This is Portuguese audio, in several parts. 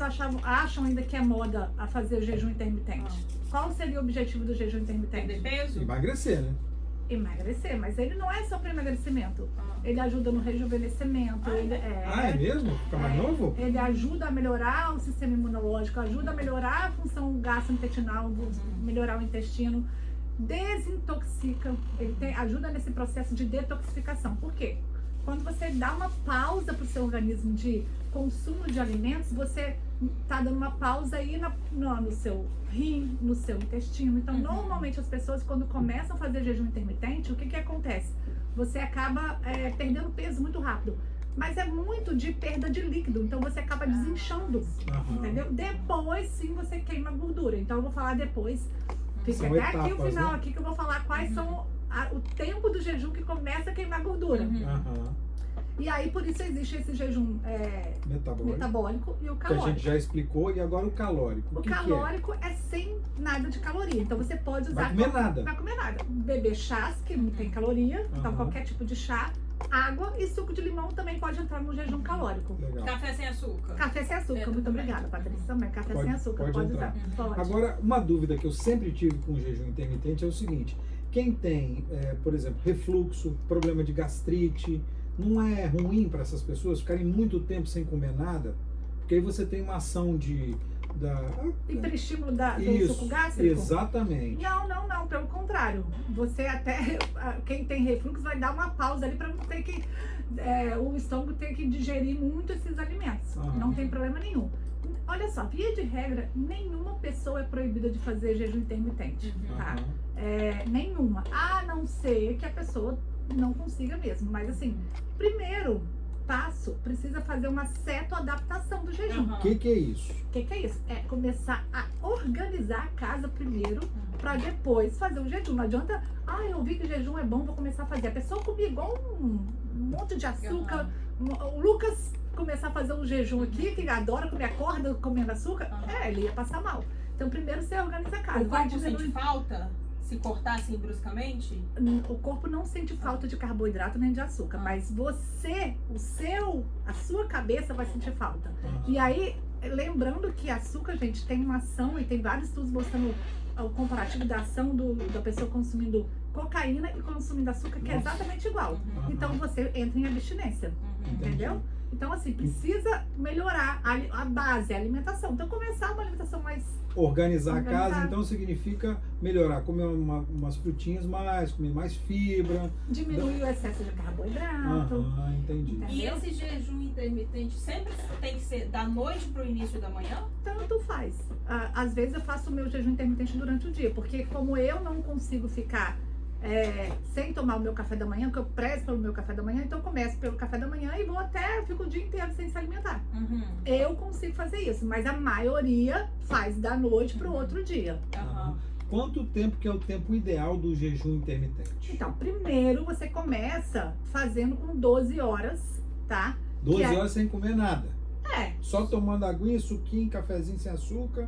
acham ainda que é moda a fazer jejum intermitente. Qual seria o objetivo do jejum intermitente? Perder peso? Emagrecer, né? Emagrecer, mas ele não é só para emagrecimento. Ele ajuda no rejuvenescimento. É mesmo? Fica mais novo? Ele ajuda a melhorar o sistema imunológico, ajuda a melhorar a função gastrointestinal, melhorar o intestino, desintoxica, ajuda nesse processo de detoxificação. Por quê? Quando você dá uma pausa para o seu organismo de consumo de alimentos, você está dando uma pausa aí no seu rim, no seu intestino. Então, normalmente as pessoas, quando começam a fazer jejum intermitente, o que acontece? Você acaba perdendo peso muito rápido. Mas é muito de perda de líquido, então você acaba desinchando, entendeu? Depois, sim, você queima gordura. Então, eu vou falar depois. Fica até aqui o final, aqui, que eu vou falar quais são o tempo do jejum que começa a queimar gordura. E aí, por isso existe esse jejum metabólico e o calórico. Que a gente já explicou, e agora o calórico. O calórico é sem nada de caloria. Então você pode usar. Não vai comer nada. Não vai comer nada. Beber chás, que não tem caloria. Então qualquer tipo de chá. Água e suco de limão também pode entrar no jejum calórico. Legal. Café sem açúcar. Café sem açúcar, muito obrigada, Patrícia. Também. Café sem açúcar, pode usar. Pode. Agora, uma dúvida que eu sempre tive com o jejum intermitente é o seguinte: quem tem, por exemplo, refluxo, problema de gastrite, não é ruim para essas pessoas ficarem muito tempo sem comer nada? Porque aí você tem uma ação hiperestímulo do suco gástrico? Exatamente. Não, pelo contrário. Você até, quem tem refluxo vai dar uma pausa ali para não ter que, o estômago ter que digerir muito esses alimentos. Não tem problema nenhum. Olha só, via de regra, nenhuma pessoa é proibida de fazer jejum intermitente, tá? Nenhuma. A não ser que a pessoa não consiga mesmo. Mas assim, primeiro passo, precisa fazer uma cetoadaptação do jejum. O que é isso? O que é isso? É começar a organizar a casa primeiro, para depois fazer o jejum. Não adianta, eu vi que o jejum é bom, vou começar a fazer. A pessoa comia igual um monte de açúcar. O Lucas começar a fazer um jejum aqui, que adora comer, acorda comendo açúcar, ele ia passar mal. Então primeiro você organiza a casa. O corpo sente falta? Se cortar assim bruscamente? O corpo não sente falta de carboidrato nem de açúcar, mas a sua cabeça vai sentir falta. E aí, lembrando que açúcar, gente, tem uma ação, e tem vários estudos mostrando o comparativo da ação da pessoa consumindo cocaína e consumindo açúcar, que é exatamente igual. Então você entra em abstinência, entendeu? Então, assim, precisa melhorar a base, a alimentação. Então, começar uma alimentação mais... Organizar a casa, então, significa melhorar. Comer umas frutinhas mais, comer mais fibra. Diminuir o excesso de carboidrato. Entendi. Entendeu? E esse jejum intermitente sempre tem que ser da noite para o início da manhã? Tanto faz. Às vezes eu faço o meu jejum intermitente durante o dia, porque como eu não consigo ficar sem tomar o meu café da manhã, porque eu prezo pelo meu café da manhã, então eu começo pelo café da manhã e fico o dia inteiro sem se alimentar. Eu consigo fazer isso, mas a maioria faz da noite para o outro dia. Quanto tempo que é o tempo ideal do jejum intermitente? Então, primeiro você começa fazendo com 12 horas, tá? 12 horas sem comer nada? É. Só tomando aguinha, suquinho, cafezinho sem açúcar?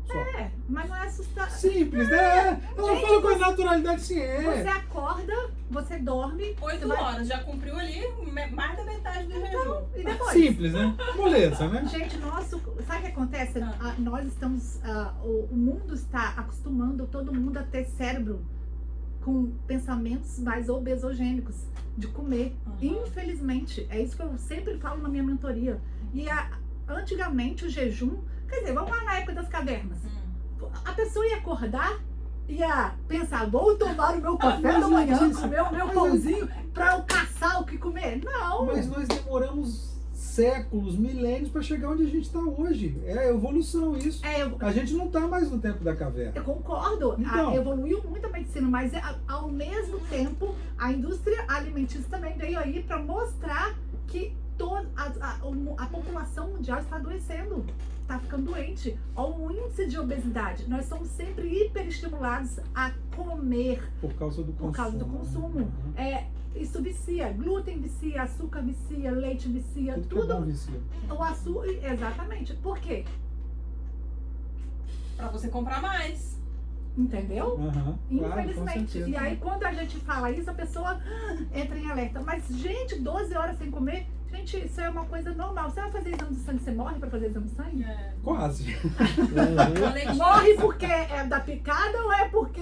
Só. Mas não é assustador. Simples, né? Ela fala com a naturalidade, sim, Você acorda, você dorme. 8 horas, já cumpriu ali mais da metade do jejum. E depois? Simples, né? Moleza, né? Gente, sabe o que acontece? Nós estamos, o mundo está acostumando todo mundo a ter cérebro com pensamentos mais obesogênicos, de comer. Infelizmente, é isso que eu sempre falo na minha mentoria. E antigamente o jejum, quer dizer, vamos lá na época das cavernas. A pessoa ia acordar, ia pensar, vou tomar o meu café da manhã, comer o meu pãozinho pra eu caçar o que comer. Não! Mas nós demoramos séculos, milênios para chegar onde a gente está hoje. É evolução isso. A gente não está mais no tempo da caverna. Eu concordo. Então, evoluiu muito a medicina, mas ao mesmo tempo a indústria alimentícia também veio aí para mostrar que a população mundial está adoecendo, está ficando doente. Olha o índice de obesidade. Nós somos sempre hiperestimulados a comer por causa do consumo. Isso vicia. Glúten vicia, açúcar vicia, leite vicia, tudo. Que é bom vicia. O açúcar, exatamente. Por quê? Pra você comprar mais. Entendeu? Infelizmente. Claro, e aí, quando a gente fala isso, a pessoa entra em alerta. Mas, gente, 12 horas sem comer, Gente, isso é uma coisa normal. Você vai fazer exame de sangue, você morre pra fazer exame de sangue? Quase. Morre porque é da picada ou é porque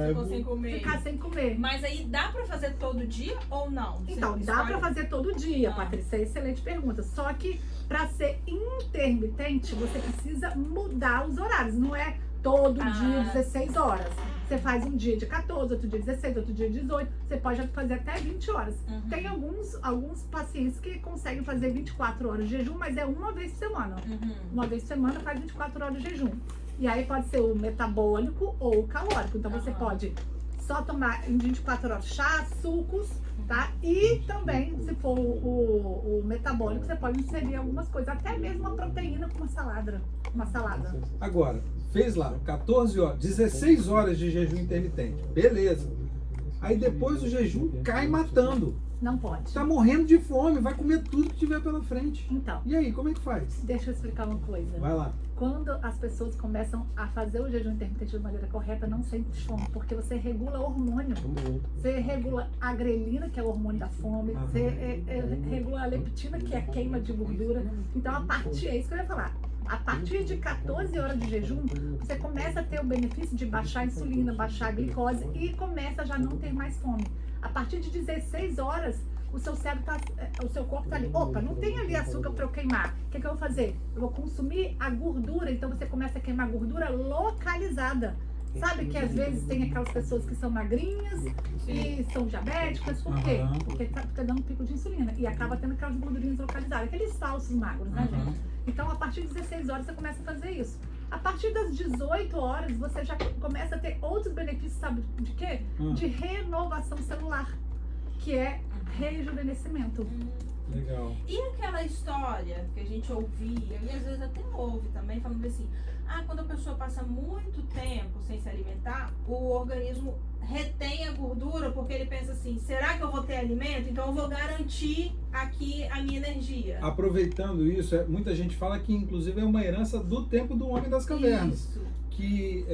Ficou sem comer. ficar sem comer? Mas aí dá pra fazer todo dia ou não? Você Então, dá escolhe- pra fazer todo dia, Ah. Patrícia. É excelente pergunta. Só que pra ser intermitente, você precisa mudar os horários. Não é todo dia 16 horas. Você faz um dia de 14, outro dia 16, outro dia 18. Você pode fazer até 20 horas. Uhum. Tem alguns pacientes que conseguem fazer 24 horas de jejum, mas é uma vez por semana. Uhum. Uma vez por semana faz 24 horas de jejum. E aí pode ser o metabólico ou o calórico. Então você Aham. pode só tomar em 24 horas chá, sucos, tá? E também, se for o metabólico, você pode inserir algumas coisas, até mesmo uma proteína com uma salada. Agora, fez lá 14 horas, 16 horas de jejum intermitente. Beleza. Aí depois o jejum cai matando. Não pode. Tá morrendo de fome, vai comer tudo que tiver pela frente. Então, E aí, como é que faz? deixa eu explicar uma coisa. Vai lá. Quando as pessoas começam a fazer o jejum intermitente de maneira correta, não sente fome, porque você regula hormônio. Você regula a grelina, que é o hormônio da fome, você regula a leptina, que é a queima de gordura. Então, é isso que eu ia falar. A partir de 14 horas de jejum, você começa a ter o benefício de baixar a insulina, baixar a glicose e começa a já não ter mais fome. A partir de 16 horas, o seu cérebro o seu corpo tá ali. Opa, não tem ali açúcar para eu queimar. O que eu vou fazer? Eu vou consumir a gordura. Então você começa a queimar gordura localizada. Sabe que às vezes tem aquelas pessoas que são magrinhas e são diabéticas. Por quê? Aham. Porque fica dando pico de insulina e acaba tendo aquelas gordurinhas localizadas. Aqueles falsos magros, né, Aham. gente? Então, a partir de 16 horas, você começa a fazer isso. A partir das 18 horas, você já começa a ter outros benefícios, sabe de quê? De renovação celular, que é rejuvenescimento. Legal. E aquela história que a gente ouvia, e às vezes até ouve também, falando assim, quando a pessoa passa muito tempo sem se alimentar, o organismo retém a gordura porque ele pensa assim, será que eu vou ter alimento? Então eu vou garantir aqui a minha energia. Aproveitando isso, muita gente fala que inclusive é uma herança do tempo do homem das cavernas. Isso. Que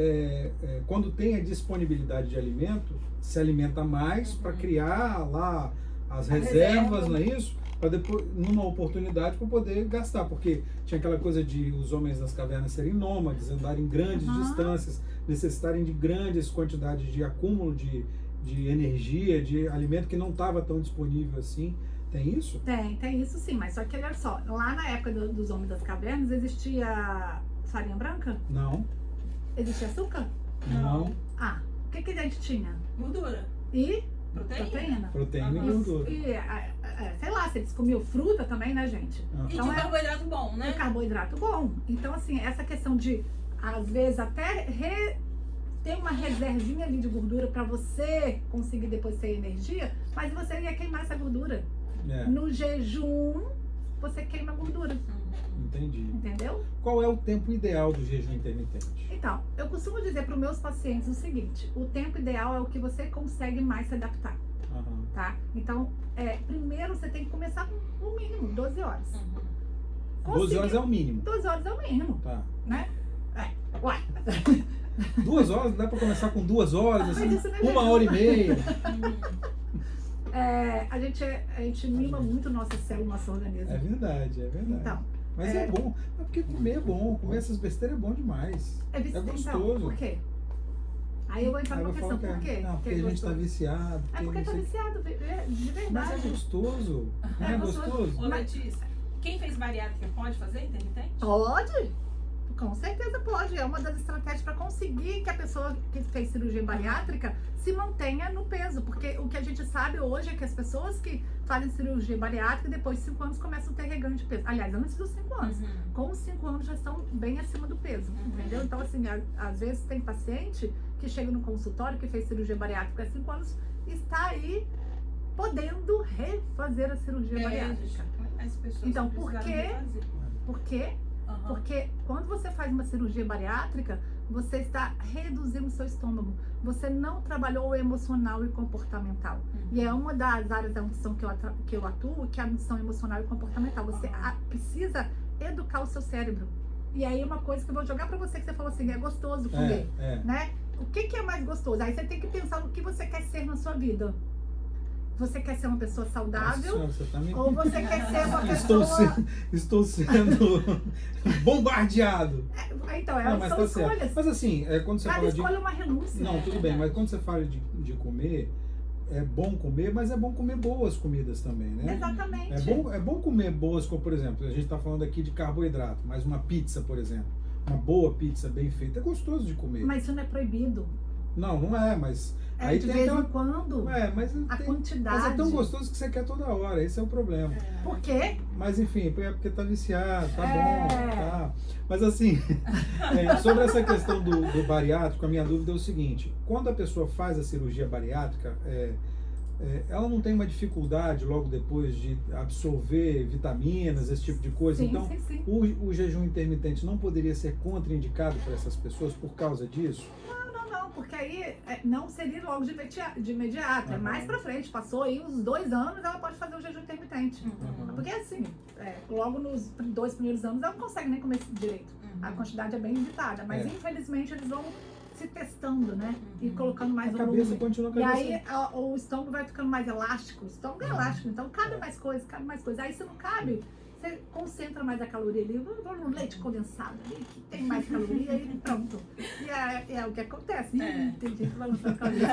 quando tem a disponibilidade de alimento, se alimenta mais para criar lá as reservas, não é isso? Para depois, numa oportunidade, para poder gastar, porque tinha aquela coisa de os homens das cavernas serem nômades, andarem grandes distâncias, necessitarem de grandes quantidades de acúmulo de energia, de alimento que não estava tão disponível assim. Tem isso? Tem isso sim, mas só que olha só, lá na época dos homens das cavernas existia farinha branca? Não. Existia açúcar? Não. O que a gente tinha? Gordura. E Proteína. Proteína e gordura. Sei lá, se eles comiam fruta também, né, gente? Ah. E Então, de carboidrato bom, Um né? carboidrato bom. Então, assim, essa questão de, às vezes, até ter uma reservinha ali de gordura para você conseguir depois ter energia, mas você ia queimar essa gordura. É, No jejum, você queima a gordura, entendi. entendeu? Qual é o tempo ideal do jejum intermitente? Então, eu costumo dizer para os meus pacientes o seguinte, o tempo ideal é o que você consegue mais se adaptar, Aham. tá? Então, primeiro você tem que começar com, no mínimo, 12 horas. 12 horas é o mínimo. 12 horas é o mínimo, Tá. né? Uai. 2 horas, dá pra começar com 2 horas, Mas assim, isso não é 1 hora e meia. A gente mima muito nossa célula, nosso organismo. É verdade, é verdade. Então, Mas é bom, é porque comer é bom, comer essas besteiras é bom demais. viciado. gostoso. Por quê? Aí eu vou entrar Aí numa vai questão, falar por quê? Não, porque Que a gente tá gostoso? viciado. É porque não tá sei- viciado, de Mas é verdade. gostoso. Não é gostoso? Ô, Letícia, quem fez bariátrica pode fazer intermitente? Pode? Com certeza pode. É uma das estratégias para conseguir que a pessoa que fez cirurgia bariátrica se mantenha no peso. Porque o que a gente sabe hoje é que as pessoas que fazem cirurgia bariátrica depois de 5 anos começam a ter reganho de peso. Aliás, antes dos 5 anos. Com os 5 anos já estão bem acima do peso, entendeu? Então, assim, às vezes tem paciente que chega no consultório que fez cirurgia bariátrica há 5 anos e está aí podendo refazer a cirurgia bariátrica. As pessoas Então, por precisaram quê? refazer. Por quê? Aham. Porque quando você faz uma cirurgia bariátrica, você está reduzindo o seu estômago. Você não trabalhou o emocional e comportamental. E é uma das áreas da nutrição que eu atuo, que é a nutrição emocional e comportamental. Você precisa educar o seu cérebro. E aí uma coisa que eu vou jogar pra você, que você falou assim, é gostoso comer, É. né? O que é mais gostoso? Aí você tem que pensar no que você quer ser na sua vida. Você quer ser uma pessoa Nossa saudável senhora, você tá me... ou você quer ser uma Estou sendo bombardeado. Então, Não, mas são tá certo. escolhas. Mas assim, quando você Cada fala de... escolha é uma renúncia. Não, tudo bem, mas quando você fala de comer, é bom comer, mas é bom comer boas comidas também, né? Exatamente. É bom comer boas, como por exemplo, a gente está falando aqui de carboidrato, mas uma pizza, por exemplo, uma boa pizza bem feita, é gostoso de comer. Mas isso não é proibido. Não é, mas É aí de tem vez aquela... em quando. mas A tem... quantidade. Mas é tão gostoso que você quer toda hora, esse é o problema. Por quê? Mas enfim, é porque tá viciado, tá É. bom, tá. Mas assim, sobre essa questão do bariátrico, a minha dúvida é o seguinte: quando a pessoa faz a cirurgia bariátrica, ela não tem uma dificuldade logo depois de absorver vitaminas, esse tipo de coisa. Sim, Então, sim. o jejum intermitente não poderia ser contraindicado para essas pessoas por causa disso? Não, porque aí não seria logo de imediato. É Uhum. mais pra frente. Passou aí uns 2 anos, ela pode fazer o jejum intermitente. Uhum. Porque assim, logo nos 2 primeiros anos, ela não consegue nem comer direito. A quantidade é bem limitada. Mas infelizmente eles vão se testando, né? E colocando mais A cabeça volume. continua a E cabeça. aí o estômago vai ficando mais elástico. O estômago é elástico, então cabe mais coisa, cabe mais coisa. Aí se não cabe, você concentra mais a caloria ali. Vou no leite condensado ali, que tem mais caloria e pronto. E é o que acontece. Tem gente que vai lançar a caloria.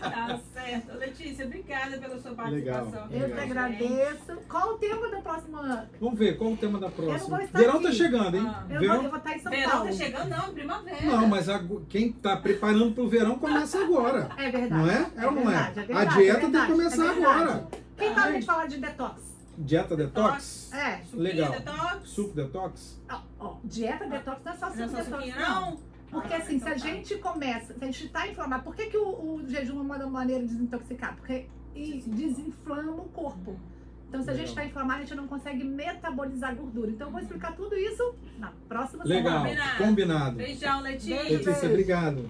Tá certo. Letícia, obrigada pela sua participação. Legal. aqui Eu com que a gente. agradeço. Qual o tema da próxima? Vamos ver qual o tema da Eu próxima. não vou estar Verão aqui. tá chegando, hein? Ah. Eu Verão... vou estar em São Verão Paulo. tá chegando, não, primavera. Não, mas quem tá preparando pro verão começa agora. É verdade. Não é? É ou não é? verdade, A verdade, dieta é tem que verdade, começar é verdade. agora. Quem tá a gente falar de detox? Dieta detox? Suquinho Legal. detox. Suco detox? Dieta detox não é só Não é suco só detox, suquinho, não. não? Porque assim, se a gente começa, se a gente tá inflamado, por que o jejum é uma maneira de desintoxicar? Porque desinflama o corpo. Então, se a gente está inflamado, a gente não consegue metabolizar gordura. Então, eu vou explicar tudo isso na próxima semana. Legal, combinado. Beijão, Letícia. Beijo. Letícia, obrigado.